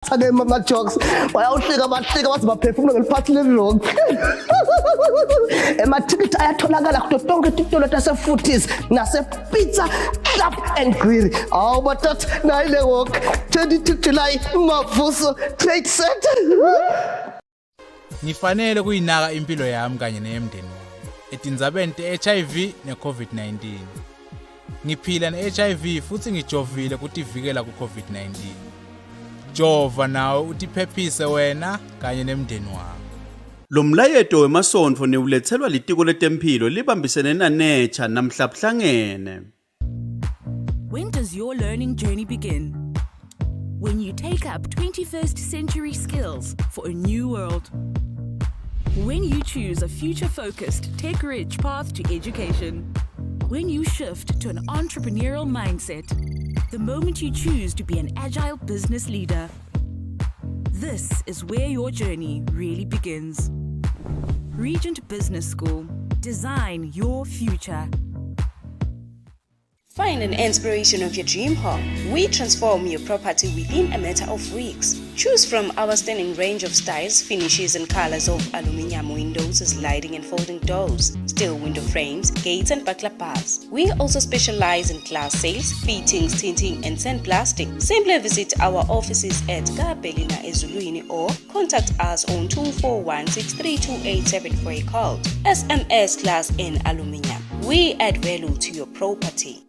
Sake mama jokes bayawuhlika bahlika baze baphefumula ngeliphathi le-rock. Emathikithi ayatholakala kuto tonke ititolo taseFooties nasepizza club and grill. Awu batat nayile walk 22 July Mavuso Trade Center. Ngifanele kuyinaka impilo yami kanye neyemndeni wami etindzabeni te-HIV ne-COVID-19. Ngiphila ne-HIV futhi ngijovile kutivikela ku-COVID-19. Jova nawe utiphephise wena kanye nemndeni wakho. Lo mlayeto wemasonto neulethelwa litiko letempilo libambisene naNecha namhlabuhlangene. When does your learning journey begin? When you take up 21st century skills for a new world. When you choose a future-focused, tech-rich path to education. When you shift to an entrepreneurial mindset. The moment you choose to be an agile business leader. This is where your journey really begins. Regent Business School. Design your future. Find an inspiration of your dream home. We transform your property within a matter of weeks. Choose from our stunning range of styles, finishes and colors of aluminium windows, sliding and folding doors, steel window frames, gates and buckler bars. We also specialize in glass sales, fittings, tinting and sandblasting. Simply visit our offices at Kabelina Ezulwini or contact us on 24163287 for a call. SMS Glass and Aluminium. We add value to your property.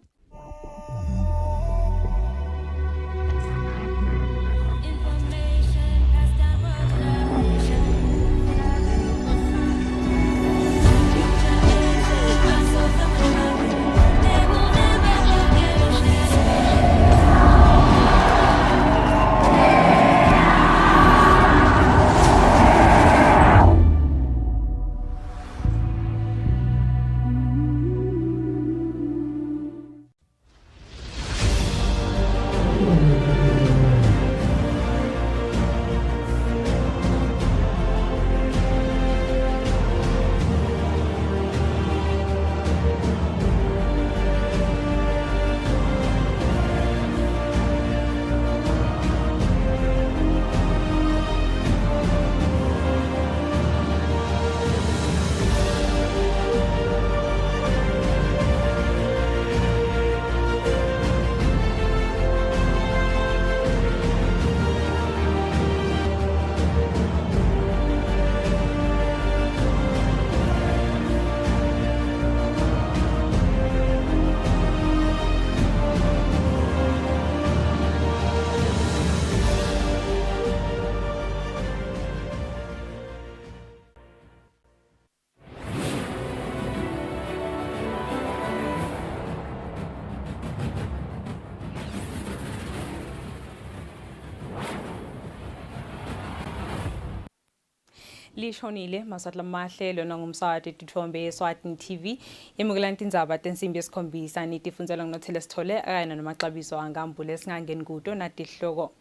Lishonile masatla mahlelo nangumsawati tithombe Eswatini TV yemukela Tindzaba tensimbi yesikhombisa nitifundzela ngonothele sithole akayena namaxabiso angambule singangeni kuto natihloko.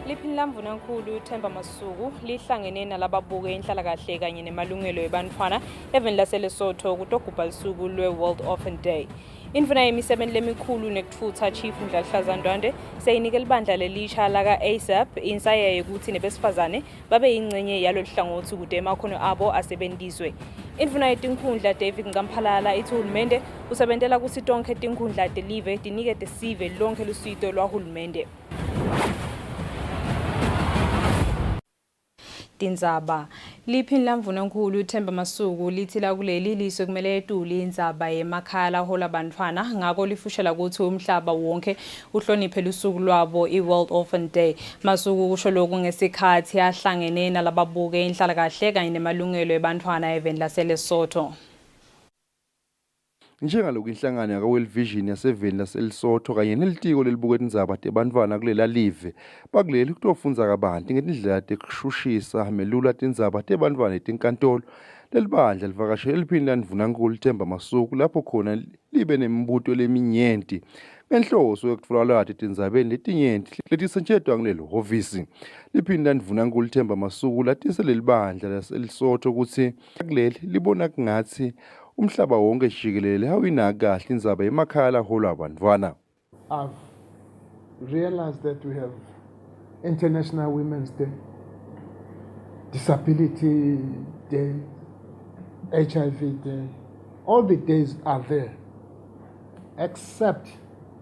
Liphinlamvu nenkulu Themba Masuku lihlangene nalababuke inhlalakahle kanye nemalungelo ebantfwana even laseLesotho kutogubha lisuku lwe-World Orphan Day. Indvuna yemisebenzi lemikhulu nekutfutsa Chief Ndlalihlaza Ndwandwe seyinikela ibandla lelisha laka ASAP insaya yokuthi nebesifazane babe yingcenye yalo hlangothi kude emakhono abo asebenziswe. Indvuna yetinkhundla David Ngamphalala ithi uhulumende usebentela kuthi tonke tinkhundla telive tinike tesive lonke lusito lwahulumende. Tindzaba liphinlamvuna nkulu Themba Masuku lithi la kuleli liso kumele etuli indzaba yemakhala hola bantfwana ngako lifushela ukuthi umhlaba wonke uhloniphe lusuku lwabo iWorld Orphan Day. Masuku kusho lokhu ngesikhathi ahlangene nalababuke inhlalakahle kanye nemalungelo ebantfwana event laseLesotho. Njengaloku inhlangano yakwa-World Vision yaseveni laseLesotho kanye nelitiko lelibuka indzaba tebantfwana kulela live bakuleli kutofunza kabanti ngetindlela tekushushisa melula tindzaba tebantfwana etinkantolo lelibandla livakashele liphini landvunankulu Themba Masuku lapho khona libe nemibuto leminyenti ngenhloso yokutfola lwati tindzabeni letinyenti letisetshenziswa kulelo hhovisi. Liphini landvunankulu Themba Masuku latise lelibandla laseLesotho ukuthi kuleli libona kungathi umhlaba wonke jikelele awuyinaka kahle indzaba emakhaya laholwa abantwana. I've realize that we have International Women's Day, Disability Day, HIV Day. All the days are there, except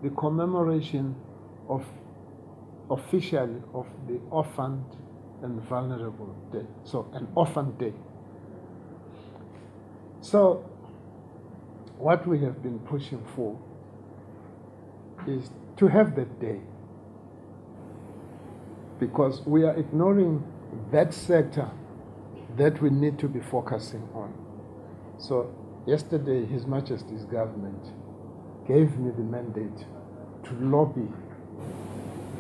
the commemoration of officially of the Orphan and Vulnerable Day. So an Orphan Day. So what we have been pushing for is to have that day, because we are ignoring that sector that we need to be focusing on. So yesterday, His Majesty's government gave me the mandate to lobby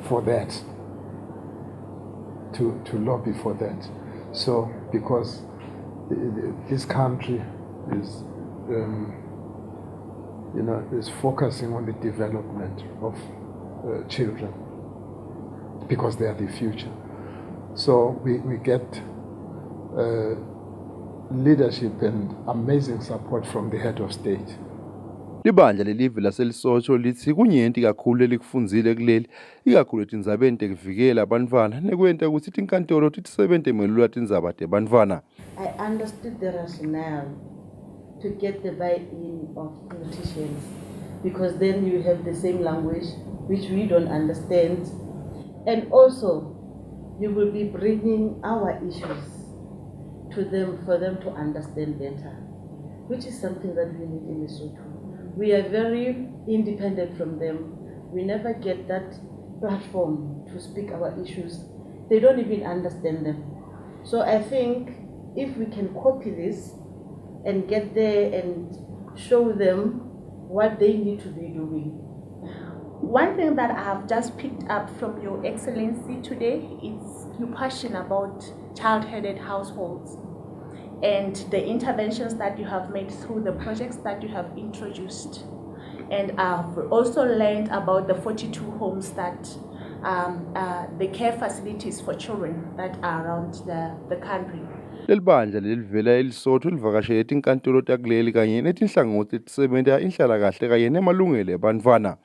for that, to lobby for that. So because this country is, is focusing on the development of children, because they are the future. So we get leadership and amazing support from the head of state. Libandla lelive laseLesotho lithi kunyenti kakhulu elikufundzile kuleli, ikakhulu etindzabeni tekuvikela abantfwana nekwenta ukuthi tinkantolo tisebenze melula tindzaba tebantfwana. I understood the rationale to get the buy-in of politicians, because then you have the same language which we don't understand, and also you will be bringing our issues to them for them to understand better, which is something that we need in Lesotho. We are very independent from them. We never get that platform to speak our issues. They don't even understand them. So I think if we can copy this and get there and show them what they need to be doing. One thing that I have just picked up from Your Excellency today is your passion about child-headed households and the interventions that you have made through the projects that you have introduced. And I've also learned about the 42 homes that the care facilities for children that are around the country. Lelibandla lelivela eLesotho livakashele tinkantolo takuleli kanye netinhlangothi tisebenta inhlalakahle kanye nemalungelo ebantfwana.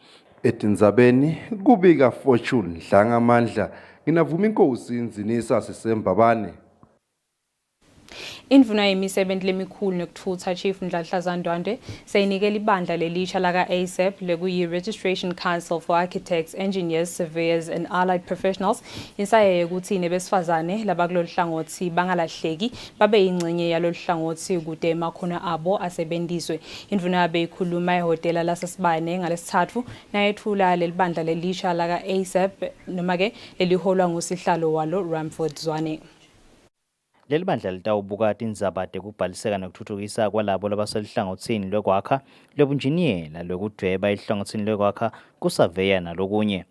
Etindzabeni kubika Fortune Dlangamandla, nginavuma inkosi Nzinisa Sisembabane. Indvuna yemisebenzi lemikhulu nokuthutha Chief Ndladla Ndwandwe seyinikela ibandla lelisha laka ASAP lekuyi Registration Council for Architects, Engineers, Surveyors and Allied Professionals insaye ukuthi nebesifazane labakulolu hlangothi bangalahleki babe yingcenye yalolu hlangothi kude emakhono abo asebenziswe. Indvuna yabe ikhuluma ehotela laseSibane ngalesithathu nayethula lelibandla lelisha laka ASAP noma ke leliholwa ngusihlalo walo Ramford Zwane. Leli bandla litawubuka tindzaba tekubhaliseka nekutfutfukisa kwalabo labaselihlangothini lwekwakha lobunjiniyela lwekudweba elihlangothini lwekwakha kusaveya nalokunye.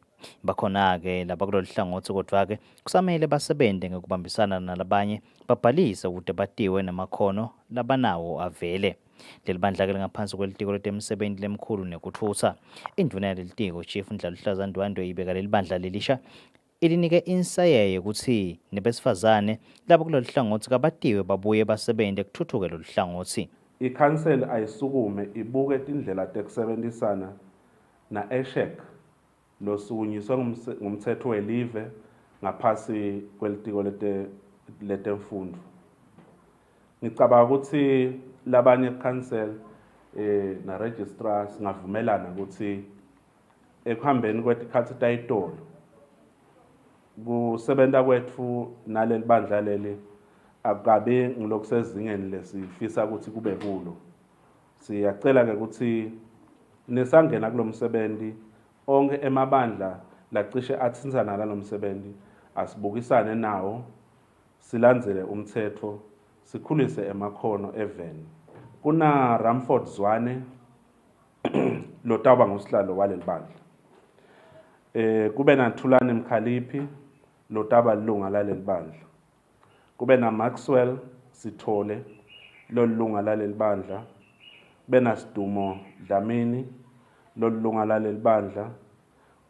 Bakhona-ke labakulolu hlangothi kodwa-ke kusamele basebente ngekubambisana nalabanye babhalise ukuze batiwe namakhono labanawo avele. Leli bandla-ke lingaphansi kwelitiko letemisebenti lemkhulu nekuthutha. Indvuna yalelitiko Chief Ndladla Ndwandwe ibeka leli bandla lelisha ilinike insayeye ukuthi nebesifazane labo kulolu hlangothi kabatiwe babuye basebente kuthuthuke lolu hlangothi. I-council ayisukume ibuke tindlela tekusebenzisana na-ESHEC losukunyiswe ngumthetho welive ngaphasi kwelitiko letemfundo. Ngicabanga ukuthi labanye council na registrars singavumelana ukuthi ekuhambeni kwetikhathi tayitolo kusebenta kwethu naleli bandla leli akukabi ngilokusezingeni lesifisa ukuthi kube kulo. Siyacela ke ukuthi nesangena kulomsebenzi onke emabandla lacishe athinzana nalomsebenzi asibukisane nawo, silandzele umthetho, sikhulise emakhono eveni. Kuna Ramford Zwane lotaba ngusihlalo waleli bandla. Kube na Thulane Mkhaliphi lotaba lilunga laleli bandla. Kube na Maxwell Sithole lolunga laleli bandla. Kube na Sidumo Dlamini lolunga laleli bandla.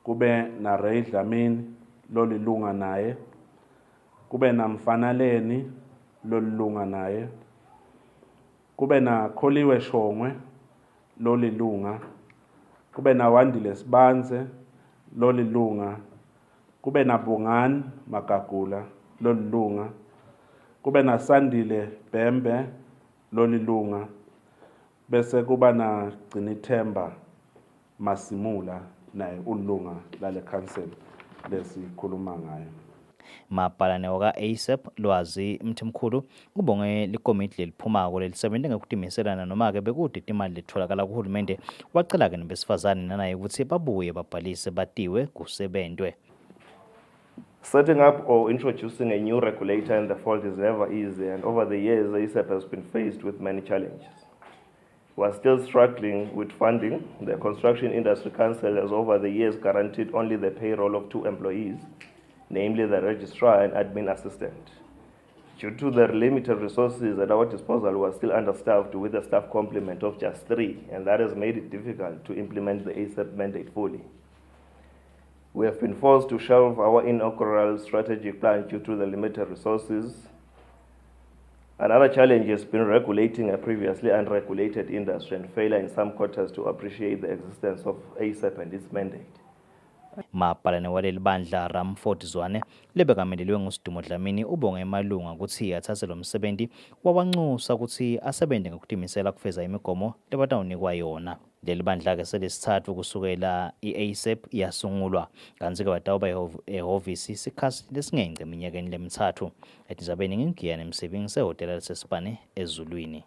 Kube na Ray Dlamini lolilunga naye. Kube na Mfanaleni lolunga naye. Kube na Kholiwe Shongwe lolilunga. Kube na Wandile Sibanze lolu lunga, kube na Bongani Magagula lolu lunga, kube na Sandile Bhembe lolu lunga, bese kuba na Gcinithemba Masimula naye ulunga lale council lesikhuluma ngayo. Mabhalane waka ASAP Lwazi Mthimkhulu ubonge likomiti leliphumako lelisebenza ngokutimisela noma ke bekude imali letholakala kuhulumende wacela ke nebesifazane nanaye ukuthi babuye babhalise batiwe kusebentwe. Setting up or introducing a new regulator in the field is never easy, and over the years ASAP has been faced with many challenges. We are still struggling with funding. The Construction Industry Council has over the years guaranteed only the payroll of 2 employees, namely the registrar and admin assistant. Due to the limited resources at our disposal, we are still understaffed with a staff complement of just 3, and that has made it difficult to implement the ASAP mandate fully. We have been forced to shelve our inaugural strategic plan due to the limited resources. Another challenge has been regulating a previously unregulated industry and failure in some quarters to appreciate the existence of ASAP and its mandate. Mabhalane waleli bandla Ramford Zwane lebekamelelwe nguSidumo Dlamini ubonge emalunga ukuthi athathe lo msebenzi wawanxusa ukuthi asebenze ngokutimisela kufeza imigomo lebatawunikwa yona. Leli bandla ke selesithathu kusukela iASAP yasungulwa kanti ke batawuba ehhovisi sikhasi lesingenge eminyakeni lemithathu. Etindzabeni ngingiyane Msebing sehotela lesesipane eZulwini.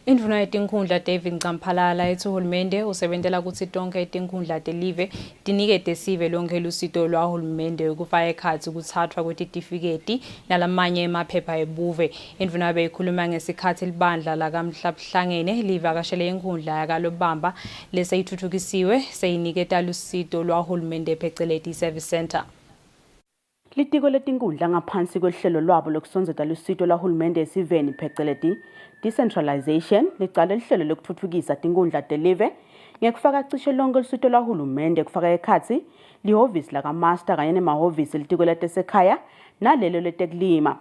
Indvuna yetinkhundla David Ncamphalala ethi uhulumende usebentela ukuthi tonke itinkhundla telive tinikete sive lonke lusito lwahulumende ukufaka ekhatsi ukuthathwa kwetitifiketi nalamanye emaphepha ebuve. Indvuna beyikhuluma ngesikhathi libandla lakamhlabuhlangene livakashele inkhundla yakalobamba leseyithuthukisiwe seyiniketa lusito lwahulumende pheceleti service center. Litiko letinkundla ngaphansi kwehlelo lwabo lokusonzeta lusito lwahulumende esiveni pheceleti Decentralization licala lihlelo lokuthuthukisa tinkundla telive ngekufaka cishe lonke lusito lwahulumende kufaka ekhatsi lihhovisi lakamaster kanye nemahhovisi litiko letesekhaya nalelo letekulima.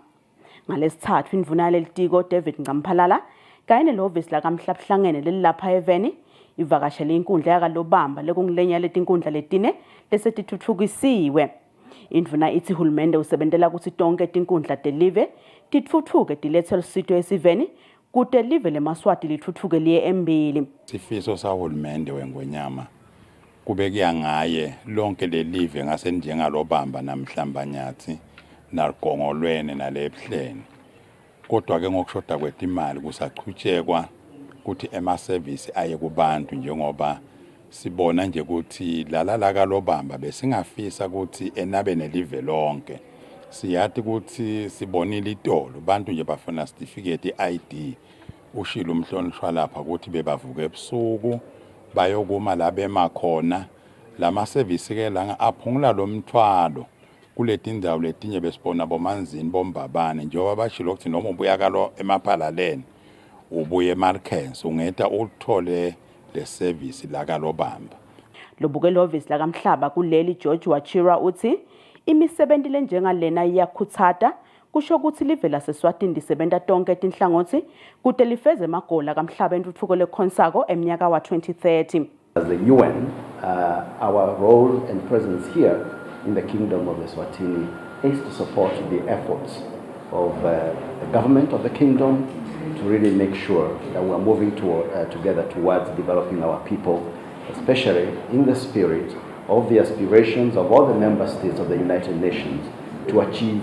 Ngalesithathu indvuna lelitiko David Ncamphalala kanye nelihhovisi lakamhlabuhlangene lelilapha eveni ivakashele inkundla yakalobamba lekungilenya letinkundla letine lesetithuthukisiwe. Indvuna ithi hulumende usebentela ukuthi tonke tinkundla telive titfuthuke tilethe lusito esiveni kute live leMaswati lithuthuke liye embili. Sifiso sahulumende weNgwenyama kube kuyangaye lonke lelive ngase njengalobamba namhlambanyathi nalgongolwene nalebuhleni. Kodwa ke ngokushoda kwetimali kusachutshekwa ukuthi ema-service aye kubantu njengoba sibona nje ukuthi lala kalobamba besingafisa ukuthi enabe nelive lonke. Siyathi ukuthi sibonile itolo bantu nje bafuna certificate ID ushilo umhlonishwa lapha ukuthi bebavuka ebusuku bayokuma la bemakhona lama service ke la aphungula lo mthwalo kuleti ndawo letinye besibona bomanzini bombabane njengoba bashilo ukuthi noma ubuya kalo emaphalaleni ubuye eMarkens ungeta uthole le service la kalobamba. Lobukelo office la kamhlaba kuleli George Wachira uthi imisebenzi lenjengalena iyakhuthata kusho ukuthi live laseSwatini lisebenta tonke tinhlangothi kude lifeze magola kamhlaba entuthuko lekhonsako eminyaka wa 2030. As the UN, our role and presence here in the Kingdom of Eswatini is to support the efforts of the government of the kingdom to really make sure that we are moving together towards developing our people, especially in the spirit of the aspirations of all the member states of the United Nations to achieve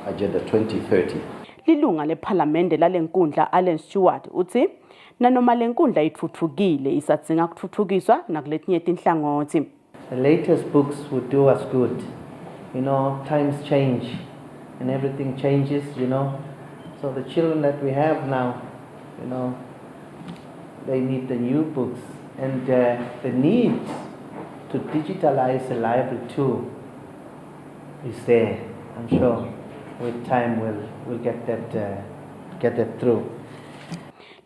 Agenda 2030. Lilunga lePhalamende lalenkundla Alan Stewart uthi nanoma lenkundla ithuthukile isadzinga kuthuthukiswa nakuletinye tinhlangothi. The latest books would do us good. You know, times change and everything changes, you know. So the children that we have now, you know, they need the new books, and the need to digitalize the library too is there. I'm sure with time we'll get that through.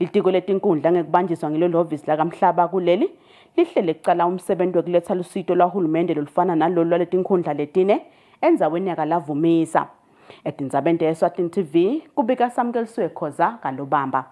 Litiko letinkundla ngekubanjiswa ngilolu office la kamhlaba kuleli lihlele kucala umsebenzi wokuletha lusito lwahulumende lolufana nalolu lwaletinkhundla letine endzaweni yakalavumisa. Etindzabeni Eswatini TV kubika Samkeliswe Khoza kalobamba.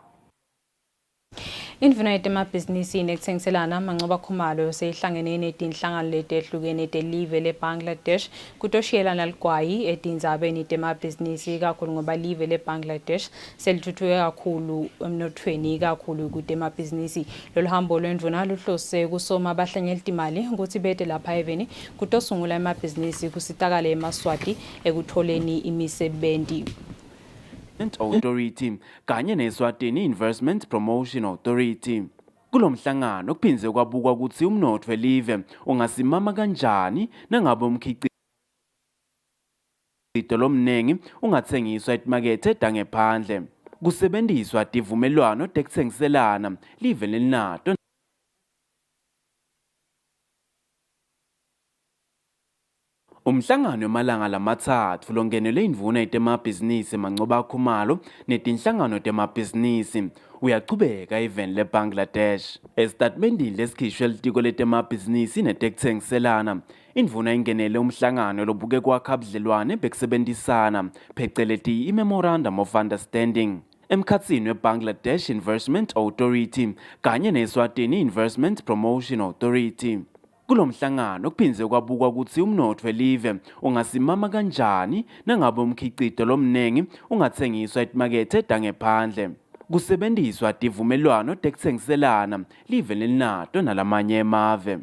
Indvuna yetemabhizinisi nekutsengiselana Mancoba Khumalo seyihlangene netinhlangano letehlukene telive leBangladesh kutoshiyelana ligwayi etindzabeni temabhizinisi kakhulu ngoba live leBangladesh selithuthuke kakhulu emnothweni kakhulu kutemabhizinisi. Lolu hambo lwendvuna luhlose kusoma abahlanyeli timali ukuthi bete lapha eveni kutosungula emabhizinisi kusitakale eMaswati ekutholeni imisebenti. Authority kanye neSwatini Investment Promotion Authority. Kulomhlangano kuphindze kwabukwa ukuthi umnotho welive ungasimama kanjani nangabe umkhicito lomnengi ungathengiswa etimakethe tangephandle. Kusebenziswa tivumelwano tekutsengiselana live lelinato Umhlangano wemalanga lamathathu longenele indvuna yetemabhizinisi Mancoba Khumalo netinhlangano temabhizinisi uyachubeka event leBangladesh. Estatementini lesikhishwe litiko letemabhizinisi netekutsengiselana, indvuna ingenele umhlangano lobuke kwakha budlelwane bekusebenzisana pheceleti i-Memorandum of Understanding. Emkhatsini weBangladesh Investment Authority kanye neSwatini Investment Promotion Authority. Kulomhlangano kuphindze kwabukwa ukuthi umnotho welive ungasimama kanjani nangabe umkhicito lomnengi ungathengiswa etimakethe tangephandle. Kusebenziswa tivumelwano tekutsengiselana live lelinato nalamanye emave.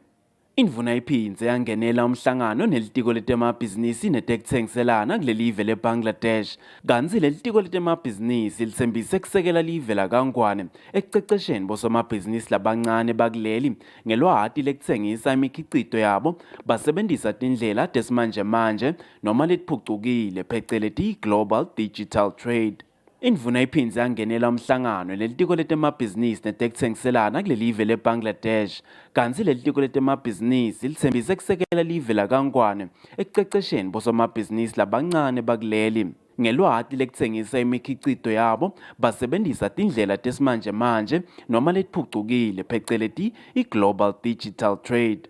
Indvuna iphindze yangenela umhlangano nelitiko letemabhizinisi netekutsengiselana kulelive leBangladesh. Kantsi lelitiko letemabhizinisi litsembise kusekela live lakangwane ekucecesheni bosomabhizinisi labancane bakuleli ngelwati lekutsengisa imikhicito yabo basebenzisa tindlela tesimanje noma letiphucukile pheceleti global digital trade. Indvuna iphindze yangenela umhlangano lelitiko letemabhizinisi netekutsengiselana kulelive leBangladesh. Kantsi lelitiko letemabhizinisi litsembise kusekela live lakangwane ekucecesheni bosomabhizinisi labancane bakuleli ngelwati lekutsengisa imikhicito yabo basebenzisa tindlela tesimanje noma letiphucukile pheceleti i-global digital trade.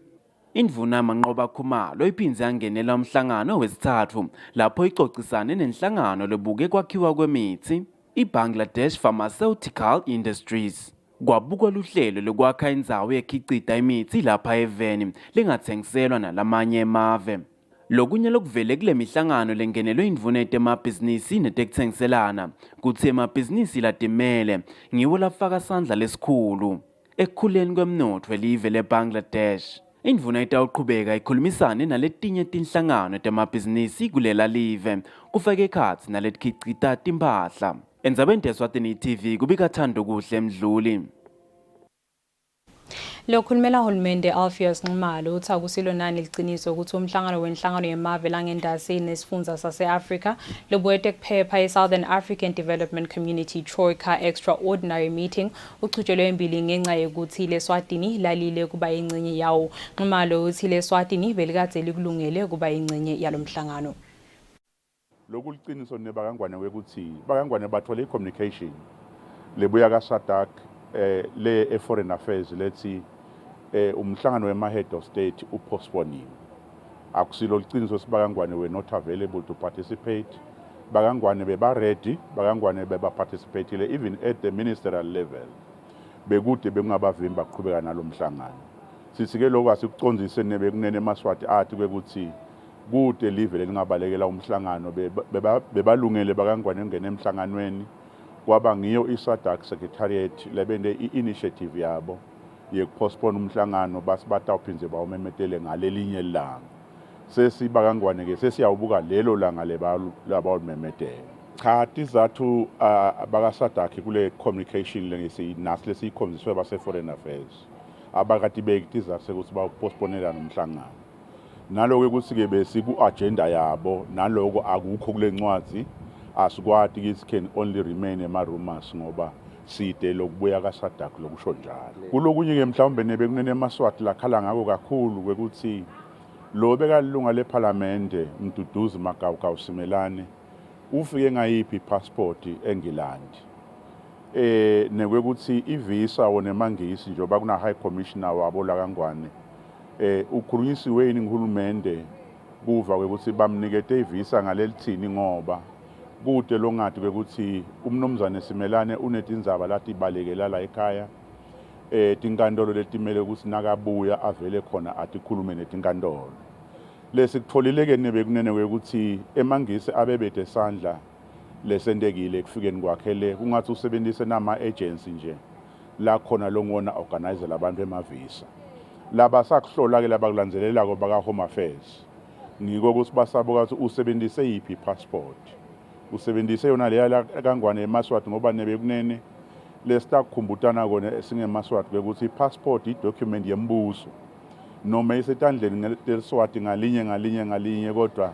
Indvuna Mancoba Khumalo iphindze yangenela umhlangano wesithathu lapho ixoxisane nenhlangano lebuke kwakhiwa kwemithi iBangladesh Pharmaceutical Industries. Kwabukwa luhlelo lokwakha indzawo yekhicita imithi lapha eveni lengatsengiselwa nalamanye emave. Lokunye lokuvele kule mihlangano lengenelwe indvuna yetemabhizinisi netekutsengiselana kutsi emabhizinisi latimele ngiwo lafaka sandla lesikhulu ekukhuleni kwemnotho welive leBangladesh. Indvuna itawuqhubeka ikhulumisane naletinye tinhlangano temabhizinisi kulela live kufaka ekhatsi naletikhicita timphahla. Endzabeni teSwatini TV kubika Thando Kuhle Mdluli. Lokhulumela hulumende Alpheus Nxumalo uthi akusilo nani liciniso ukuthi umhlangano wenhlangano yemave langendasi nesifundza sase-Afrika lobuye kuphepha ye-Southern African Development Community Troika Extraordinary Meeting uchutshelwe embili ngenxa yokuthi leSwatini lalile kuba ingcenye yawo. Nxumalo uthi leSwatini belikade likulungele kuba ingcenye yalomhlangano. Lokuliciniso nebakangwane wekuthi bakangwane bathole i-communication lebuya kaSadak le foreign affairs lethi umhlangano wema-head of state upostponiwe. Akusilo liciniso sibakangwane were not available to participate. Bakangwane beba ready, bakangwane beba participate even at the ministerial level. Bekude bekungabavimba kuqhubeka nalomhlangano. Sithi ke lokho asikucondzise nebekunene eMaswati athi kwekuthi kude live lelingabalekela umhlangano bebalungele bakangwane ungene emhlanganweni kwaba ngiyo iSadak secretariat lebende i-initiative yabo yekupostpone umhlangano batawuphindze bawumemetele ngalelinye ilanga. Sesibakangwane ke sesiyawubuka lelo langa labawumemetele. Cha tizathu bakaSadak kule communication lengesinasi lesiyikhombiswe base-foreign affairs abakati bekitizathu sekuthi bawupostponela nomhlangano. Naloko ukuthi-ke besiku-agenda yabo naloko akukho kule ncwadzi asikwati kithi can only remain ema-rumors ngoba side lokubuya kaSadak lokusho njalo. Kulokunye-ke mhlawumbe nebekunene eMaswati lakhala ngako kakhulu kwekuthi lo bekalilunga lephalamende Mduduzi Magawugawu Simelane ufike ngayiphi passport eNgilandi. Nekwekuthi ivisa wona mangisi njengoba kuna high commissioner wabo lakangwane ukhulunyisiwe ngihulumende kuva kwekuthi bamnikete ivisa ngalelithini ngoba kude longathi kwekuthi umnomzane Simelane unetindzaba lati balekela la ekhaya tinkantolo letimele ukuthi nakabuya avele khona atikhulume netinkantolo. Lesikutholile-ke nebekunene ukuthi emangisi abebethe esandla lesentekile ekufikeni kwakhe le kungathi usebenzise nama-agency nje la khona longona organize labantu emavisa. Laba sakuhlola-ke labakulandzelelako baka-Home Affairs. Ngiko ukuthi basabo ukuthi usebenzise yiphi passport. Usebenzise yona leya kangwane eMaswati ngoba nebekunene lesitakukhumbuthana kona singeMaswati ukuthi i-passport i-document yembuso. Noma isetandleni leSwati ngalinye kodwa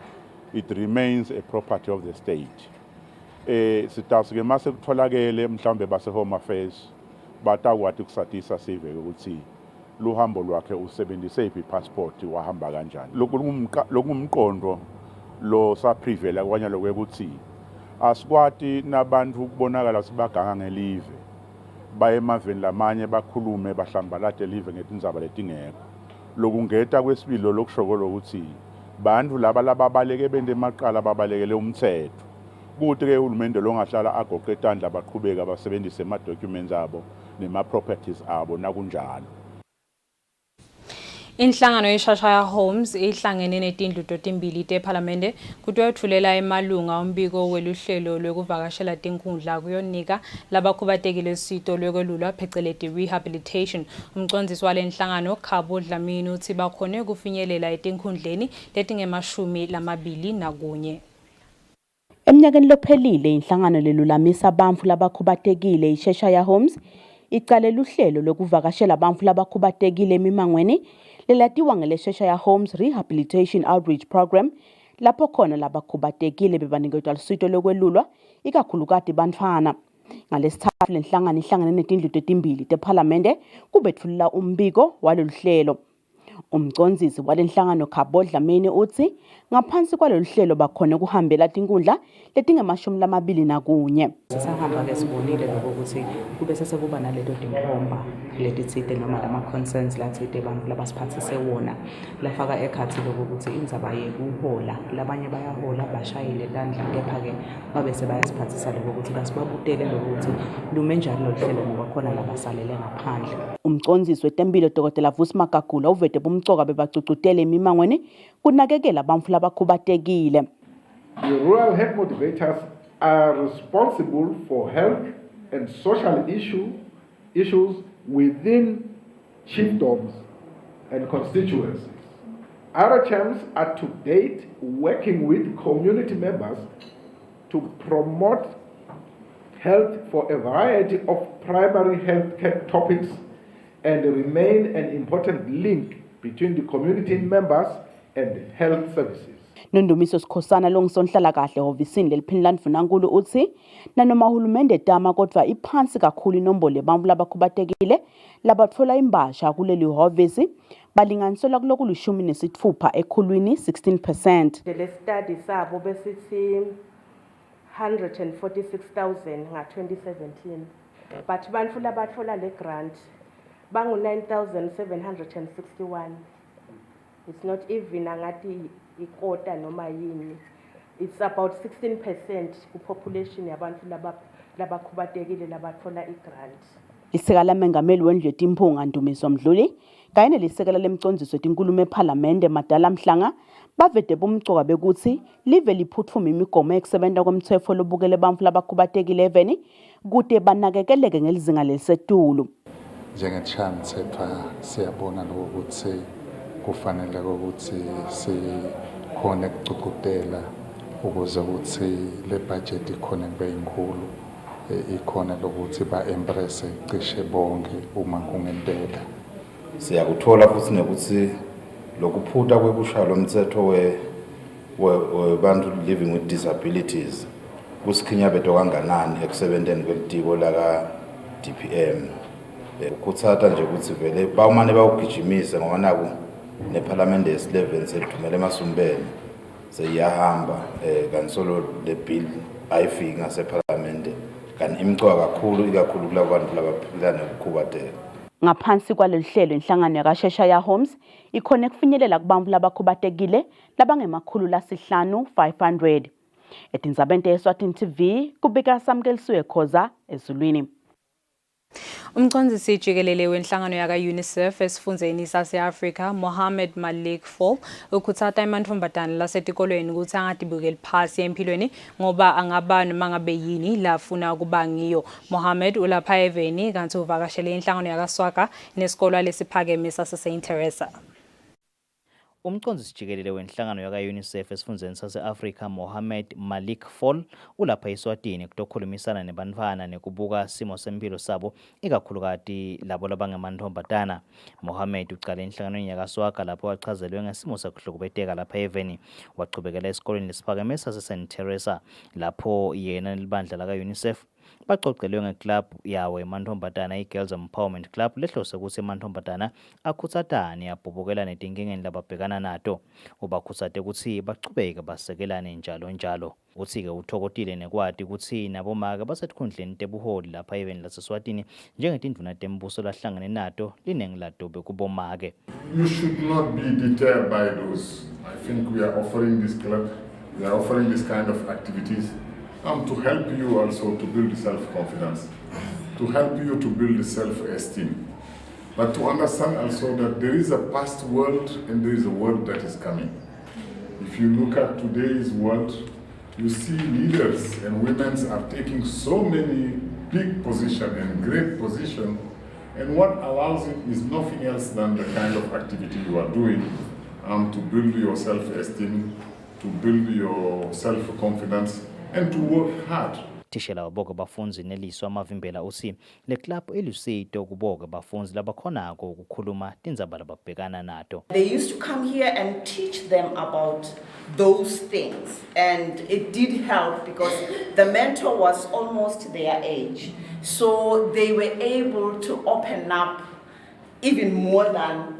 it remains a property of the state. Sitawusuke mase kutholakele mhlambe base Home Affairs batakwathi kusatisa sive ukuthi luhambo lwakhe usebenzise iphi passport wahamba kanjani. Lokungumqondo lo saprivela kwanya lokuthi asikwati nabantu ukubonakala sibaganga ngelive baye emaveni lamanye bakhulume bahlambalate live ngetindzaba letingekho. Lokungeta kwesibili lokushokolo ukuthi bantu laba lababaleke bende emaqala babalekele umthetho. Kuthi-ke uhulumende longahlala agoqe etandla baqhubeka basebenzise ama-documents abo nema-properties abo nakunjalo. Inhlangano yeshashaya Homes ihlangene netindlu totimbili tePhalamende kuti yothulela emalunga umbiko weluhlelo lwekuvakashela tinkundla kuyonika labakhubatekile sito lwekwelulwa pheceleti rehabilitation. Umcondzisi wale nhlangano Khabo Dlamini uthi bakhone kufinyelela etinkhundleni letingemashumi 21. Eminyakeni lophelile inhlangano lelulamisa abantu labakhubatekile isheshaya Homes icalela uhlelo lokuvakashela abantu labakhubatekile emimangweni lelatiwa ngelesheshaya Homes Rehabilitation Outreach Program lapho khona labakhubatekile bebaniketwa lusito lokwelulwa ikakhulukati bantfwana. Ngalesithathu lenhlangano ihlangane netindlu tetimbili tePhalamende kubetfulula umbiko walolu hlelo. Umcondzisi walenhlangano Khabo Dlamini uthi ngaphansi kwalolu hlelo bakhona kuhambela tinkundla letingemashumi 21. Sisahamba ke sibonile lokho ukuthi kube sesekuba naleto tinkomba letitsite noma lama-concerns latsite abantu labasiphathise wona lafaka ekhathi lokho ukuthi indzaba yekuhola labanye bayahola bashayile tandla kepha-ke babe sebayasiphathisa lokho ukuthi kasibabutele lokho ukuthi lume njani lolu hlelo ngoba khona labasalele ngaphandle. Umcondzisi wetempilo Dr. Vusi Magagula uvete bumcoka bebacucutele emimangweni kunakekela abantu labakhubatekile. The rural health motivators are responsible for health and social issues within chiefdoms and constituencies. RHMs are to date working with community members to promote health for a variety of primary health care topics and remain an important link between the community members and health services. Nondumiso Sikhosana longisonhlala kahle hovisini leliphini landvunankulu uthi nanoma uhulumende tama kodwa iphansi kakhulu inombolo yabantu labakhubatekile labatfola imbasha kuleli hovisi balinganiselwa kuloku 16 ekhulwini 16%. Le study sabo besithi 146,000 nga-2017 but bantu labatfola le grant bangu 9,761. It's not even angati ikota noma yini. It's about 16% population yabantu labakhubatekile labatfola i-grant. Lisekela mengameli wendlu yetimphunga Ndumiso Mdluli kanye nelisekela lemcondzisi wetinkulumo ePhalamende Madala Mhlanga bavete bumcoka bekuthi live liphutfuma imigomo yekusebenta kwemtsetfo lobukele abantu labakhubatekile eveni kude banakekeleke ngelizinga lelisetulu. Njengetshayamtsetfo siyabona ukuthi kufanele ukuthi sikhone kucucutela ukuze ukuthi le budget ikhona kube inkulu ikhona lokuthi ba-embrace cishe bonke uma kungenteka. Siyakuthola futhi nokuthi lokuphutha kwebushaya lomthetho webantu living with disabilities kusikhinyabhedo kanganani ekusebenteni kwelitiko laka-DPM. Ukuthata nje ukuthi vele bawumane bawugijimise ngoba naku nePhalamende yesi-11 selithumele emasumbeni seyiyahamba kansolo le bill ayifiki ngasePhalamende kanti imcoka kakhulu ikakhulu kulabantu labaphila nokukhubateka. Ngaphansi kwalolu hlelo inhlangano yakasheshaya Homes ikhone kufinyelela kubantu labakhubatekile labangemakhulu 500. Etindzabeni Eswatini TV kubika Samkelisiwe Khoza ezulwini. Umcondzisi jikelele wenhlangano yaka-UNICEF esifundeni sase-Afrika, Mohammed Malik Fall, ukhutsata emantfombatane lasetikolweni ukuthi angatibukeli phasi empilweni ngoba angaba noma ngabe yini lafuna ukuba ngiyo. Mohammed ulapha eveni kanti uvakashele inhlangano yakaswaka nesikolwa lesiphakeme sase-St. Teresa. Umcondzisi jikelele wenhlangano yaka-UNICEF esifundeni sase-Afrika, Mohammed Malik Fall, ulapha Eswatini kutokhulumisana nebantfwana nekubuka simo sempilo sabo ikakhulukati labo labangamantombazana. Mohammed ucale enhlanganweni yakaswaka lapho wachazelwe ngesimo sokuhlukubeteka lapha eveni. Wachubekela esikolweni lesiphakeme sase-St. Teresa lapho yena nelibandla laka-UNICEF baxoxelwe ngeclub yawo emantombazana i-Girls Empowerment Club lehlose ukuthi emantombazana akhutsatane abhubukela netinkingeni lababhekana nato. Ubakhutsate ukuthi bachubeke basekelane njalo njalo. Uthi-ke uthokotile nekwati ukuthi nabomake basetikhundleni tebuholi lapha eveni laseswatini njengetindvuna tembuso lahlangene nato linengi lato bekubomake. You should not be deterred by those. I think we are offering this club, we are offering this kind of activities to help you also to build self-confidence, to help you to build self-esteem, but to understand also that there is a past world and there is a world that is coming. If you look at today's world, you see leaders and women are taking so many big positions and great positions, and what allows it is nothing else than the kind of activity you are doing to build your self-esteem, to build your self-confidence, and to work hard. Thishela waboka bafunzi neliswa amavimbela uthi le club ilusito kuboka bafunzi labakhonako ukukhuluma tindzaba lababhekana nato. They used to come here and teach them about those things, and it did help because the mentor was almost their age, so they were able to open up even more than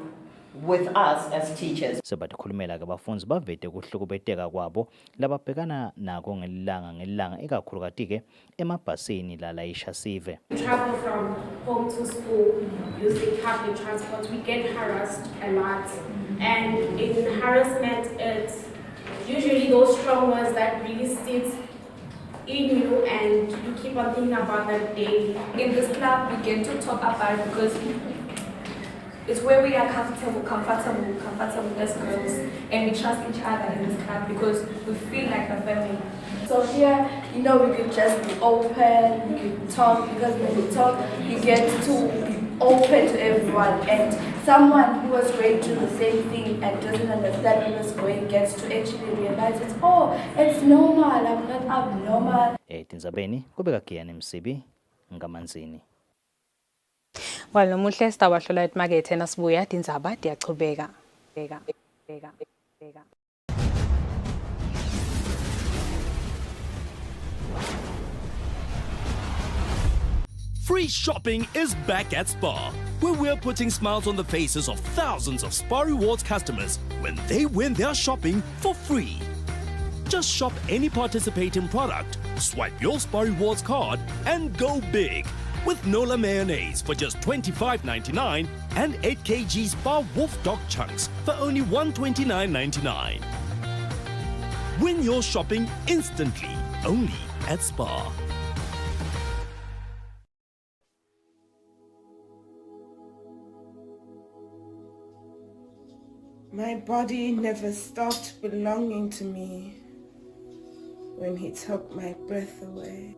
with us as teachers. Sebatikhulumela ke bafunzi bavete kuhlukubeteka kwabo lababhekana nako ngelanga ikakhulukati ke emabhasini lalayisha sive. Travel from home to school using public transport, we get harassed a lot, and in harassment it's usually those strong words that really sit in you and you keep on thinking about that daily. In this club we get to talk about it because it's where we are comfortable as girls, and we trust each other in this club because we feel like a family. So here, you know, we could just be open, we could talk, because when we talk, you get to be open to everyone, and someone who was going through the same thing and doesn't understand what was going gets to actually realize it's, oh, it's normal, I'm not abnormal. Tindzabeni kubeka Kiani Msibi ngamanzini. Well, nomuhle sitawahlola emakethe nasibuya Tindzaba diyachubeka. Free shopping is back at Spar, where we're putting smiles on the faces of thousands of Spar Rewards customers when they win their shopping for free. Just shop any participating product, swipe your Spar Rewards card, and go big with Nola mayonnaise for just $25.99 and 8 kg Spar Wolf Dog chunks for only $129.99. Win your shopping instantly, only at Spar. My body never stopped belonging to me when he took my breath away.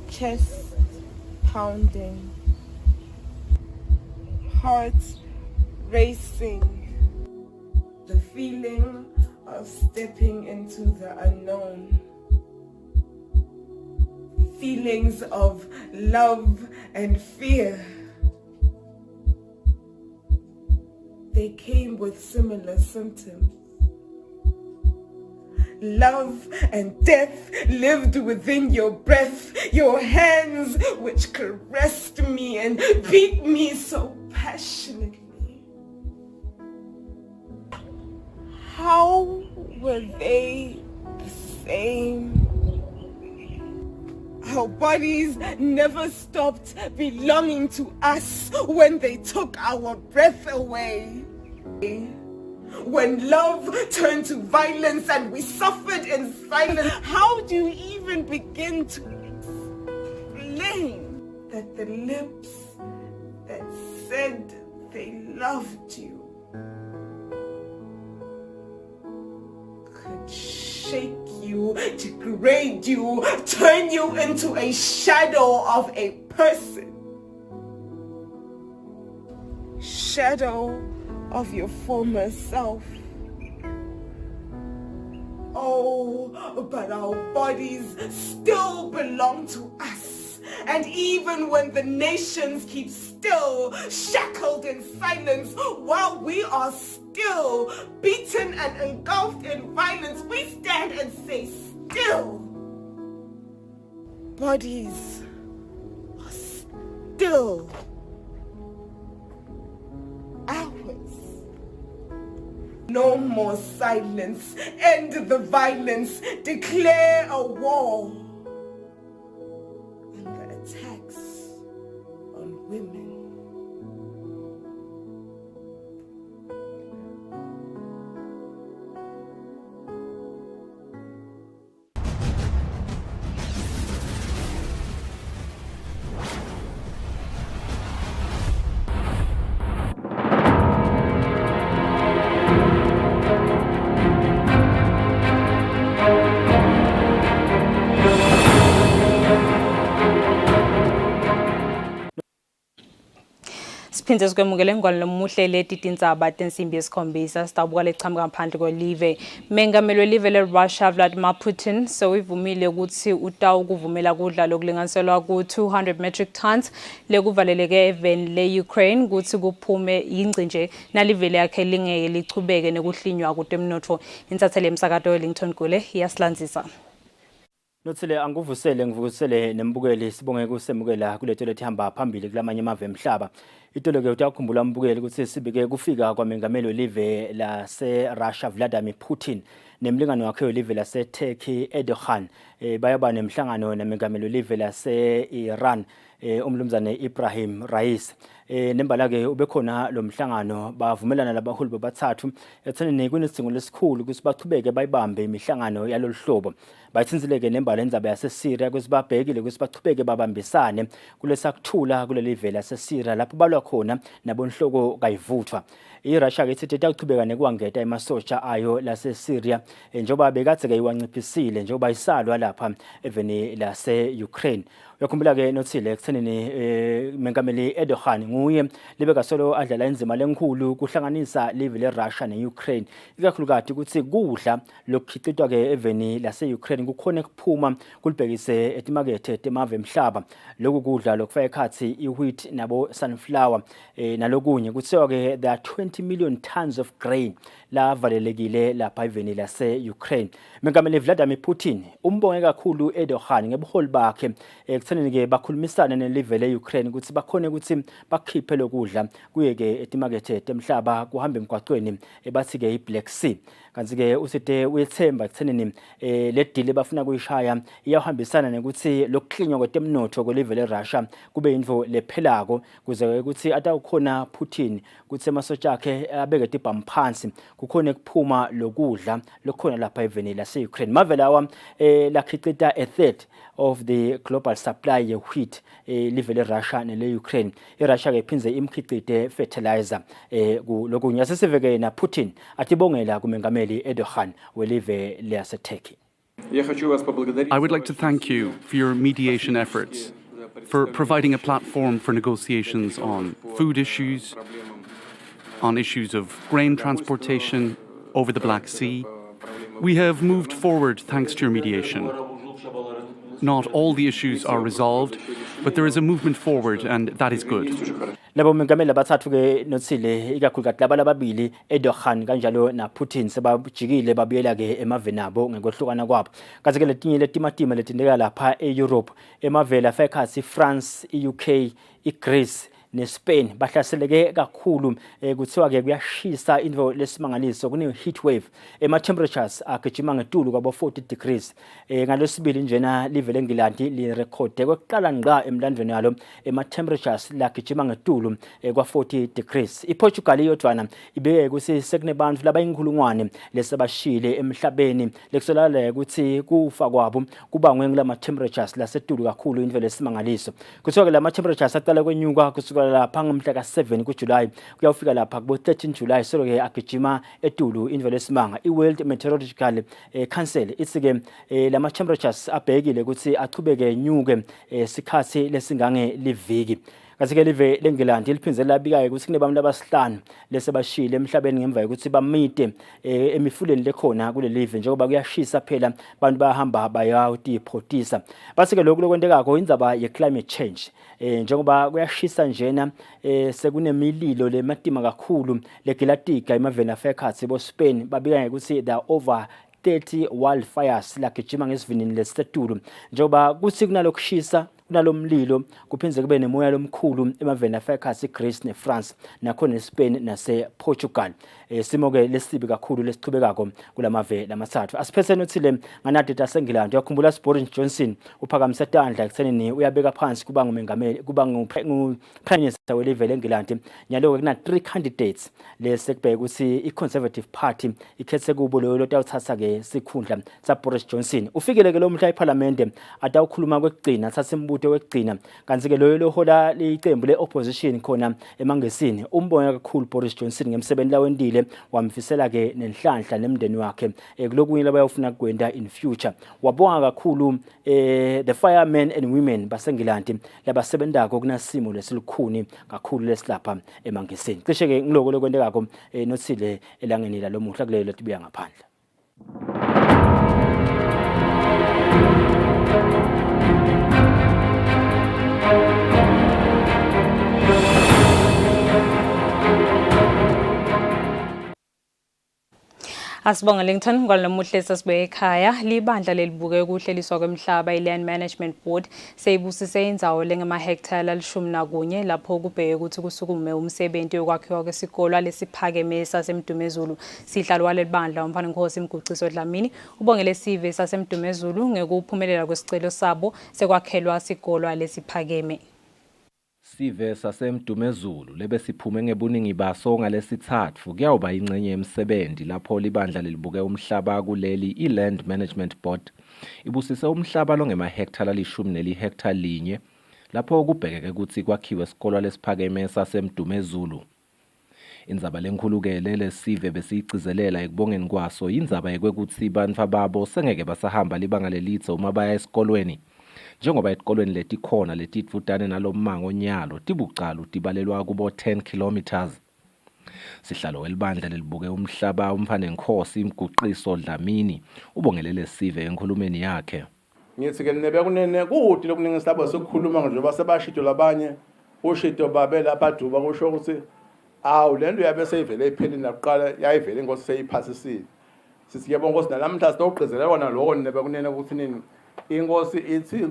Chest pounding, heart racing, the feeling of stepping into the unknown, feelings of love and fear. They came with similar symptoms. Love and death lived within your breath, your hands which caressed me and beat me so passionately. How were they the same? Our bodies never stopped belonging to us when they took our breath away. When love turned to violence and we suffered in silence, how do you even begin to that the lips that said they loved you could shake you, degrade you, turn you into a shadow of a person. Shadow of your former self. Oh, but our bodies still belong to us. And even when the nations keep still, shackled in silence, while we are still beaten and engulfed in violence, we stand and say still. Bodies are still ours. No more silence. End the violence. Declare a war on the attacks on women. Siphinde sikwemukele ngalo lomuhle leti tindzaba tensimbi yesikhombisa sitawubuka lechamuka ngaphandle kwelive. Mengameli welive leRussia Vladimir Putin sewivumile ukuthi utawukuvumela kudla lokulinganiselwa ku-200 metric tons lekuvaleleke eveni le-Ukraine ukuthi kuphume ingcinje nalivele yakhe lingeke lichubeke nekuhlinywa kutemnotfo. Insathele emsakato Wellington Gule iyasilandzisa. Nothile ngivusele nembukeli sibonge kusemukela kuleto lethihamba phambili kulamanye amave emhlaba. Itolo ke utakhumbula mbukeli ukuthi sibike kufika kwamengameli welive lase-Russia Vladimir Putin nemlingano wakhe welive lase-Turkey Erdogan bayaba nemhlangano namengameli welive lase-Iran umlumzane Ibrahim Rais. Nembala ke ubekhona lo mhlangano bavumelana labaholi bobathathu ethenini kunesidingo lesikhulu ukuthi baqhubeke bayibambe imihlangano yalolu hlobo. Bayithinzileke nembala endzaba yaseSyria ukuthi babhekile ukuthi baqhubeke babambisane kulesakuthula kuleli live laseSyria lapho balwa khona nabonhloko kayivuthwa. iRussia ke sithi itakuchubeka nekuwangeta emasosha ayo laseSyria njengoba bekade ke iwanciphisile njengoba isalwa lapha eveni lase-Ukraine. Uyakhumbula ke nothile ekuthenini mengameli Erdogan nguye libeka solo adlala inzima lenkulu kuhlanganisa live leRussia neUkraine ikakhulukazi ukuthi kudla lokukhicitwa ke eveni lase-Ukraine kukhona kuphuma kulibhekise etimakethe temave emhlaba lokhu kudla lokufaka ekhathi iwheat nabo sunflower nalokunye kuthiwa ke there are 20 million tons of grain lavalelekile lapha eveni lase-Ukraine. Mengameli Vladimir Putin umbonge kakhulu Erdogan ngebuholi bakhe ekuthenini ke bakhulumisana nelive le-Ukraine ukuthi bakhone ukuthi bakhiphe lokudla kuye ke etimakethe temhlaba kuhamba emgwaqweni bathi ke iBlack Sea. Kanti ke usithe uyethemba ekuthenini le deal bafuna kuyishaya iyahambisana nokuthi lokuhlinywa kwetemnotho kwelive leRussia kube indvo lephelako kuze ukuthi atawukhona Putin ukuthi emasotsha akhe abeke ibhamu phansi kukhona kuphuma lokudla lokhona lapha eveni lase-Ukraine. Mavela lawa lakhicita a third of the global supply ye wheat live leRussia nele-Ukraine. iRussia ke iphindze imkhicite fertilizer kulokunye sesiveke na Putin atibongela kumengameli Erdogan welive lase-Turkey. I would like to thank you for your mediation efforts, for providing a platform for negotiations on food issues, on issues of grain transportation over the Black Sea. We have moved forward thanks to your mediation. Not all the issues are resolved, but there is a movement forward and that is good. Labo mengameli abathathu ke nothile ikakhulukazi laba lababili Erdogan kanjalo na Putin sebajikile babuyela ke emaveni abo ngekwehlukana kwabo. Kanti ke letinye letimatima letindeka lapha eEurope emavela afekhathi France, iUK, iGreece neSpain bahlaseleke kakhulu kuthiwa ke kuyashisa into lesimangaliso kune heat wave temperatures agijima ngetulu kwabo 40 degrees ngalesibili njena live leNgilandi li record kwekuqala ngqa emlandweni yalo temperatures lagijima ngetulu kwa 40 degrees. iPortugal yodwana ibeke kusi sekunebantu labayinkulungwane lesabashile emhlabeni lekusolala ukuthi kufa kwabo kubangwe ngala temperatures lasetulu kakhulu into lesimangaliso. Kuthiwa ke lama temperatures aqala kwenyuka kusuka lapha ngomhla ka7 kuJuly kuyafika lapha kubo 13 July so ke agijima etulu into lesimanga. iWorld Meteorological Council ithi ke lama temperatures abhekile ukuthi achubeke nyuke sikhathi lesingange liviki. Kasike live leNgilandi liphindze labikayo ukuthi kunebantu abasihlanu lesebashile emhlabeni ngemva ukuthi bamite emifuleni lekhona kule live njengoba kuyashisa phela abantu bahamba bayawutiphotisa. Basike lokho lokwendekako indzaba ye-climate change njengoba kuyashisa njena sekunemililo lematima kakhulu leGilatika emaveni afekhathi boSpain babika ukuthi there are over 30 wildfires lagijima ngesivinini lesetulu njengoba kuthi kunalokushisa kunalomlilo kuphindze kube nemoya lomkhulu emaveni afekhathi iGreece neFrance nakhona eSpain nasePortugal. Simo ke lesibi kakhulu lesichubekako kulamave lamathathu. Asiphetheni uthile nganadeta seNgilandi yakhumbula Boris Johnson uphakamise tandla ekuthenini uyabeka phansi kuba ngumengameli kuba ngu-prime minister welive leNgilandi nyalo kuna 3 candidates lesekubheka ukuthi iConservative Party ikhethe kubo lo lotawuthatha ke sikhundla sa Boris Johnson. Ufikile ke lo mhla eParliament atawukhuluma kwekugcina athatha imbuto wekugcina kanti ke lo lohola licembu leopposition khona emangesini umbonga kakhulu Boris Johnson ngemsebenzi lawendile wamfisela ke nenhlanhla nemndeni wakhe kulokunye labayofuna kwenda in future. Wabonga kakhulu the firemen and women baseNgilandi labasebenzako kunasimo lesilukhuni kakhulu lesilapha emangesini. Cishe ke ngiloko lokwendekako nothile elangeni la lomuhla kulelo tibuya ngaphandle. Asibonga Linton kwalamuhle sasibeke ekhaya libandla lelibuke ukuhleliswa kwemhlaba iLand Management Board seyibusise indzawo lengamahektara l11 lapho kubheke ukuthi kusukume umsebenzi wokwakhiwa kwesikolo lesiphakeme saseMdumezulu. Sihlalo walebandla umfana Nkosi Mguciso Dlamini ubongele sive saseMdumezulu ngekuphumelela kwesicelo sabo sekwakhelwa isikolo lesiphakeme. Sive saseMdumezulu lebesiphume ngebuningi baso ngalesithathu kuyawuba ingcenye yemsebenzi lapho libandla lelibuke umhlaba kuleli iLand Management Board ibusise umhlaba longemahektara l10 lapho kubhekeke ukuthi kwakhiwe isikolo lesiphakeme saseMdumezulu. Indzaba lenkhulukele lesive besiyigcizelela ekubongeni kwaso indzaba yekwekuthi bantfu babo sengeke basahamba libanga lelitse uma baya esikolweni. Njengoba esikolweni letikhona letidvutane nalomango nyalo tibucala utibalelwa kubo 10 kilometers. Sihlalo welibandla lelibuke umhlaba umfana Nkosi Mguciso Dlamini ubongelele sive enkhulumeni yakhe. Ngithi ke nebe kunene kuthi lokuningi sabo sokukhuluma njengoba sebashito labanye ushito babe lapha duba kusho ukuthi awu lento yabe seyivele iphelini naqala yayivele Nkosi seyiphasisile. Sithi yebo Nkosi nalamhla sitogqizela kona lokho nebe kunene ukuthi nini Inkosi ithi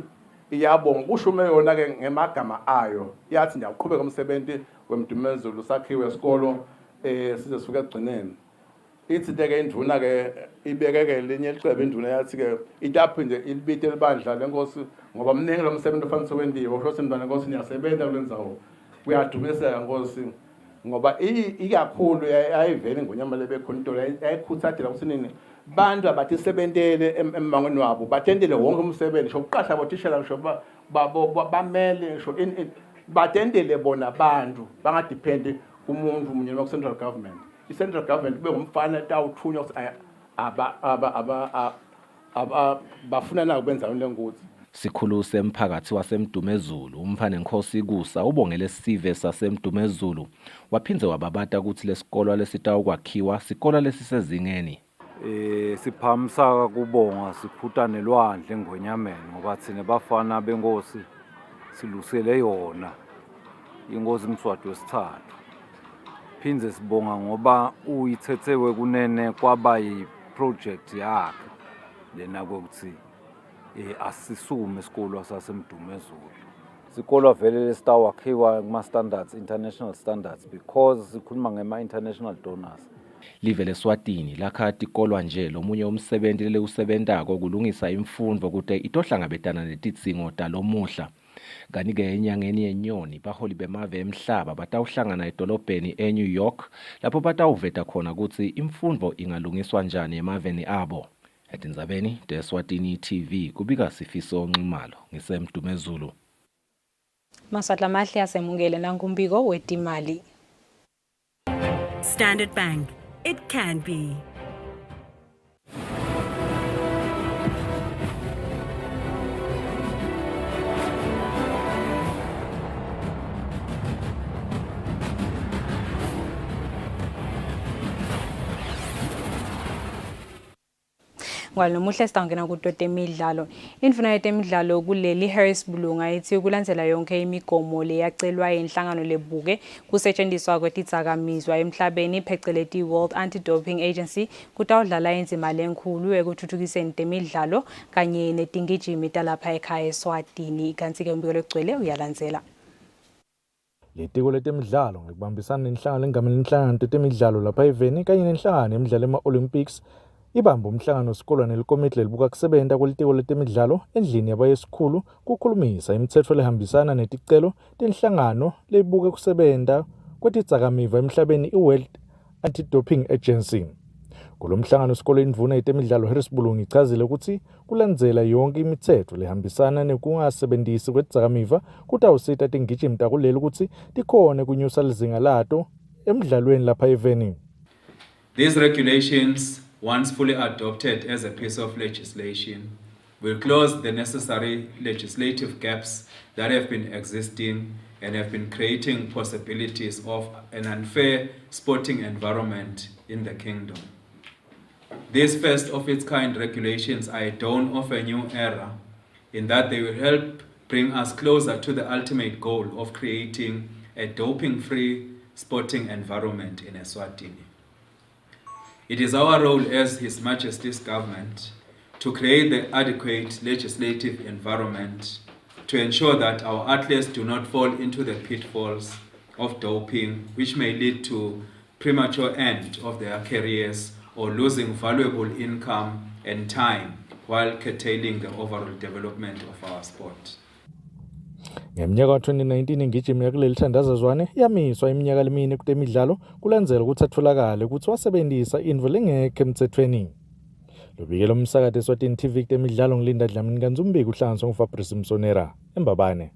iyabonga kushume yona ke ngemagama ayo yathi ndiyaqhubeka umsebenzi weMdumezulu sakhiwe isikolo size sifike egcineni. Ithi ke induna ke ibekeke linye licebe induna yathi ke itaphinde ilibite libandla lenkosi ngoba mningi lo msebenzi ofanele wendiwe usho sendwana Nkosi niyasebenza kulenzawo kuyadumiseka Nkosi ngoba ikakhulu ayivele ngonyama lebekhona into yayikhuthathela ukuthi nini bantu abatisebentele emangweni wabo batendele wonke umsebenzi shokuqasha abotishela ngisho bamele ngisho batendele bona bantu bangadepend kumuntu munye wa central government. I-central government kube ngumfana tawuthunywa bafuna na ukwenza lengozi. Sikhulu semphakathi waseMdumezulu umfana Nkosi Kusa ubongele sive saseMdumezulu waphindze wababata ukuthi lesikolo lesitawukwakhiwa sikolo lesisezingeni. Siphamisa kubonga siphutane lwandle ngonyameni ngoba thina bafana benkosi silusele yona inkosi Mswati wesithathu. Phindze sibonga ngoba uyithethewe kunene kwaba yiproject yakhe lena kokuthi asisume isikolo saseMdumezulu Sikolo vele sitawakhiwa kuma-standards, international standards, because sikhuluma ngema-international donors. Live leSwatini lakha tikolwa nje lomunye umsebenzi lelewusebentako ukulungisa imfundvo kute itohlangabetana netidzingo talomuhla. Kanti-ke enyangeni yenyoni baholi bemave emhlaba batawuhlangana edolobheni eNew York lapho batawuveta khona kutsi imfundvo ingalungiswa njani emaveni abo. Etindzabeni te-Eswatini TV kubika Sifiso Nxumalo ngisemdumezulu. Masatla mahle asemungele nangumbiko wetimali. Standard Bank. It can be. Ngwalomuhle sitangena kuto temidlalo. Indvuna yetemidlalo kuleli Harris Bulunga ithi kulandzela yonke imigomo leyacelwa inhlangano lebuke kusetshenziswa kwetidakamizwa emhlabeni pheceleti World Anti-Doping Agency kutawudlala indima lenkulu ekuthuthukiseni temidlalo kanye netingijimi talapha ekhaya eSwatini. Kanti-ke umbiko logcwele uyalandzela. Litiko letemidlalo ngikubambisana nenhlangano lengamele inhlangano tetemidlalo lapha eveni kanye nenhlangano yemidlalo ema-Olympics ibamba umhlangano sikolwane likomiti lelibuka kusebenta kwelitiko letemidlalo endlini yabayesikhulu kukhulumisa imitsetfo lehambisana neticelo tenhlangano leyibuke kusebenta kwetidzakamiva emhlabeni i-World Anti-Doping Agency. Kulomhlangano isikole indvuna yetemidlalo Harris Bulunga ichazile ukuthi kulandzela yonke imitsetfo lehambisana nekungasebentisi kwetidzakamiva kutawusita tingijimi takuleli ukuthi tikhone kunyusa lizinga lato emidlalweni lapha eveni. These regulations, once fully adopted as a piece of legislation, will close the necessary legislative gaps that have been existing and have been creating possibilities of an unfair sporting environment in the kingdom. These first-of-its-kind regulations are a dawn of a new era in that they will help bring us closer to the ultimate goal of creating a doping-free sporting environment in Eswatini. It is our role as His Majesty's government to create the adequate legislative environment to ensure that our athletes do not fall into the pitfalls of doping, which may lead to premature end of their careers or losing valuable income and time while curtailing the overall development of our sport. Ngeminyaka 2019 ingijimi yakuleli thandazazwane yamiswa iminyaka lemine kutemidlalo kulandzela ukuthi atholakale ukuthi wasebenzisa indvo lengekho emthethweni. Lobikelo umsakade Eswatini TV kutemidlalo ngilinda Dlamini kanzumbiki uhlanganiswa nguFabrice Msonera eMbabane.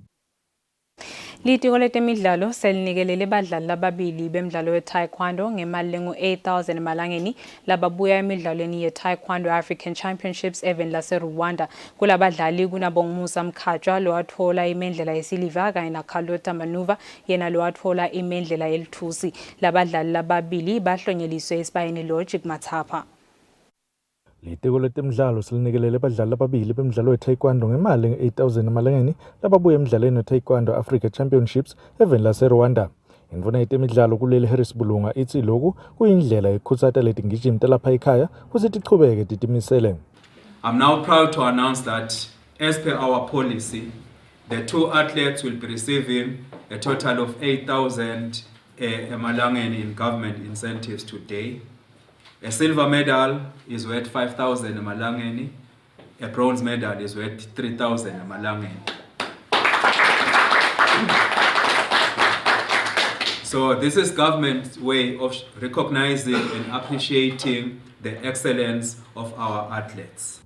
Litiko letemidlalo selinikelele badlali lababili bemidlalo ye-taekwondo ngemali lengu-8,000 emalangeni lababuya emidlalweni ye-taekwondo African Championships eveni lase-Rwanda. Kulabadlali kunabonguMusa Mkhatshwa lowathola imendlela yesiliva kanye naCarlota Manuva yena lowathola imendlela yelithusi. Labadlali lababili bahlonyeliswe esibayeni Logic Mathapha. Litiko letemidlalo selinikelele badlali ababili bemidlalo ye-taekwondo ngemali nge-8,000 emalangeni lababuya emidlalweni ye-taekwondo Africa Championships eveni lase-Rwanda. Indvuna yetemidlalo kuleli Harris Bulunga ithi lokhu kuyindlela yekukhutsata letingijimi talapha ekhaya kuze tichubeke titimisele. I'm now proud to announce that as per our policy, the two athletes will be receiving a total of 8,000 emalangeni in government incentives today. A silver medal is worth 5,000 emalangeni. A bronze medal is worth 3,000 emalangeni. So this is government's way of recognizing and appreciating the excellence of our athletes.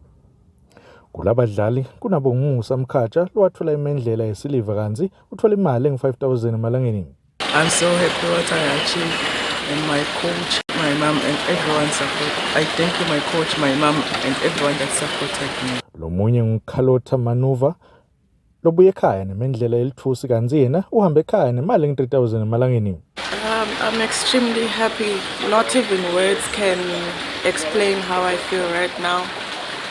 Kulabadlali kunabonguMusa Mkhatshwa lowathola imendlela yesiliva kanzi uthola imali nge-5,000 emalangeni. I'm so happy what I achieved. And my coach, my mom, and everyone support. I thank you, my coach, my mom, and everyone that supported me. Lomunye nguCarlota Manuva lobuye ekhaya nemendlela yelithusi kanzi yena uhambe ekhaya nemali nge-3,000 emalangeni. I'm extremely happy. Not even words can explain how I feel right now.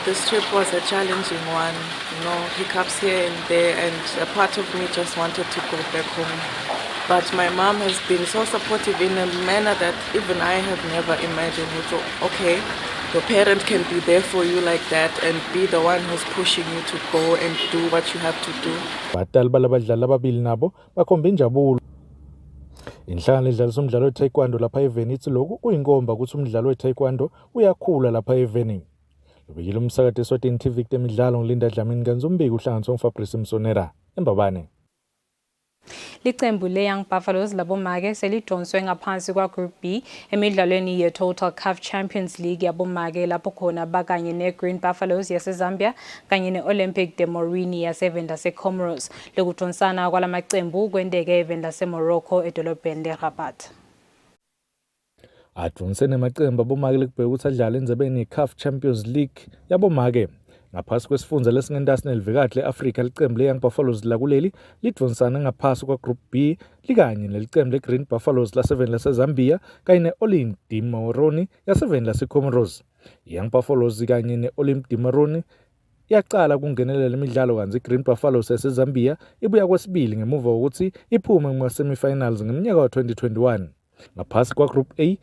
This trip was a challenging one, hiccups here and there, and a part of me just wanted to go back home. But my mom has been so supportive in a manner that even I have never imagined. So, okay, your parent can be there for you like that and be the one who's pushing you to go and do what you have to do. Badali balabadlali ababili nabo bakhomba injabulo. Inhlangano edlalisa umdlalo we-taekwondo lapha eVeni ithi lokhu kuyinkomba ukuthi umdlalo we-taekwondo uyakhula lapha eVeni. Lobekile umsakazi Eswatini TV temidlalo ngilinda Dlamini kanzumbiki uhlanganisa uFabrice Msonera eMbabane. Licembu le-Young Buffaloes labomake selidonswe ngaphansi kwa-Group B emidlalweni ye-Total CAF Champions League yabomake lapho khona bakanye ne-Green Buffaloes yaseZambia kanye ne-Olympic de Morini yaseveni laseComoros. Lokudonsana kwalamacembu kwendeke eveni laseMorocco edolobheni leRabat. Adonsene amacembu abomake likubheka ukuthi adlale endzebeni ye-CAF Champions League yabomake. Ngaphasi kwesifundza lesingentasi nelivekati le-Afrika licembu le-Young Buffaloes lakuleli lidvonsana ngaphasi kwa-Group B likanye nelicembu le-Green Buffaloes laseveni laseZambia kanye ne-Olympic de Morini yaseveni laseComoros. I-Young Buffaloes kanye ne-Olympic de Morini yaqala kungenelela imidlalo kanzi i-Green Buffaloes yaseZambia ibuya kwesibili ngemuva kokuthi iphume kuma-semi-finals ngeminyaka wa-2021. Ngaphasi kwa-Group A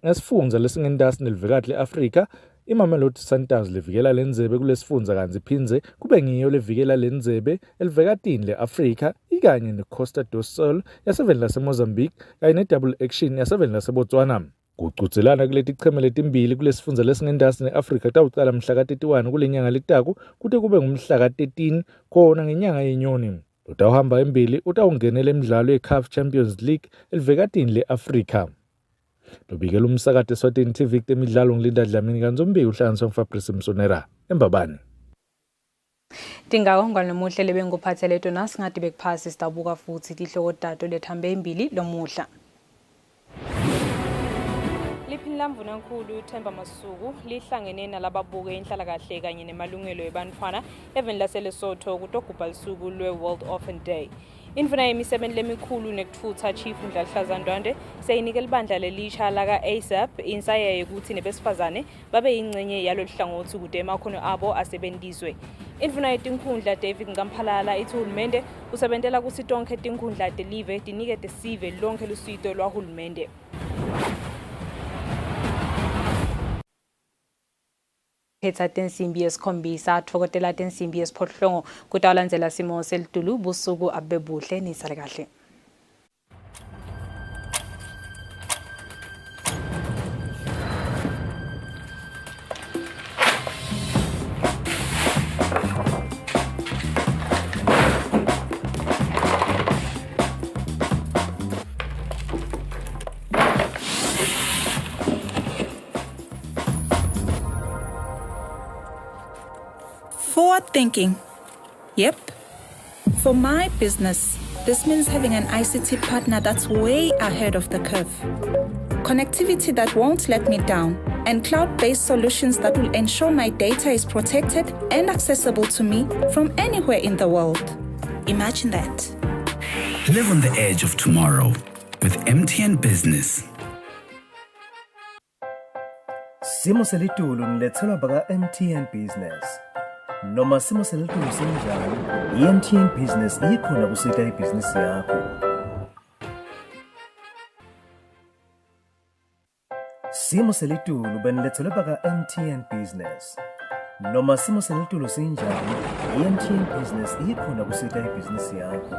ngesifundza lesingentasi nelivekati le-Afrika iMamelodi Sundowns livikela lendzebe kulesifundza kanzi iphindze kube ngiyo levikela lendzebe elivekatini le-Afrika ikanye neCosta do Sol yaseveni laseMozambique kanye ne-Double Action yaseveni laseBotswana. Kucudzelana kuleti cheme letimbili kulesifundza lesingentasi ne-Afrika tawucala mhla ka-31 kulenyanga letako kute kube ngumhla ka-13 khona ngenyanga yeNyoni. Utawuhamba embili utawungenela imidlalo ye-CAF Champions League elivekatini le-Afrika. Lobikela umsakazi Eswatini TV temidlalo ngilinda Dlamini kanzumbiki uhlanganisa uFabrice Msonera eMbabane. Tingaonga nomuhle lebenguphathele tona singathi bekuphasi sitabuka futhi tihloko tato lethambe embili lomuhla. Liphinlamvuna nkulu Themba Masuku lihlangene nalababuke inhlalakahle kanye nemalungelo ebantfwana eveni laseLesotho kutogubha lisuku lwe-World Orphan Day. Indvuna yemisebenzi lemikhulu nekutfutsa Chief Ndlalihlaza Ndwandwe seyinikela ibandla lelisha laka-ASAP insaya yokuthi nebesifazane babe yingcenye yalo hlangothi kude emakhono abo asebenziswe. Indvuna yetinkhundla David Ngamphalala ithi uhulumende usebentela kuthi tonke tinkhundla telive tinikete sive lonke lusito lwahulumende. Hetsa tensimbi yesikhombisa thokotela tensimbi yesiphohlongo kutalandzela simo selitulu busuku abebuhle nisale kahle. Forward thinking. Yep. For my business, this means having an ICT partner that's way ahead of the curve. Connectivity that won't let me down, and cloud-based solutions that will ensure my data is protected and accessible to me from anywhere in the world. Imagine that. Live on the edge of tomorrow with MTN Business. Simo selitulu nilethelwa baka MTN Business. Noma simo selitulu sinjani, i-MTN Business ikhona kusita ibhizinisi yakho. Simo selitulu benilethelwa baka MTN Business. Noma simo selitulu sinjani, i-MTN Business ikhona kusita ibhizinisi yakho.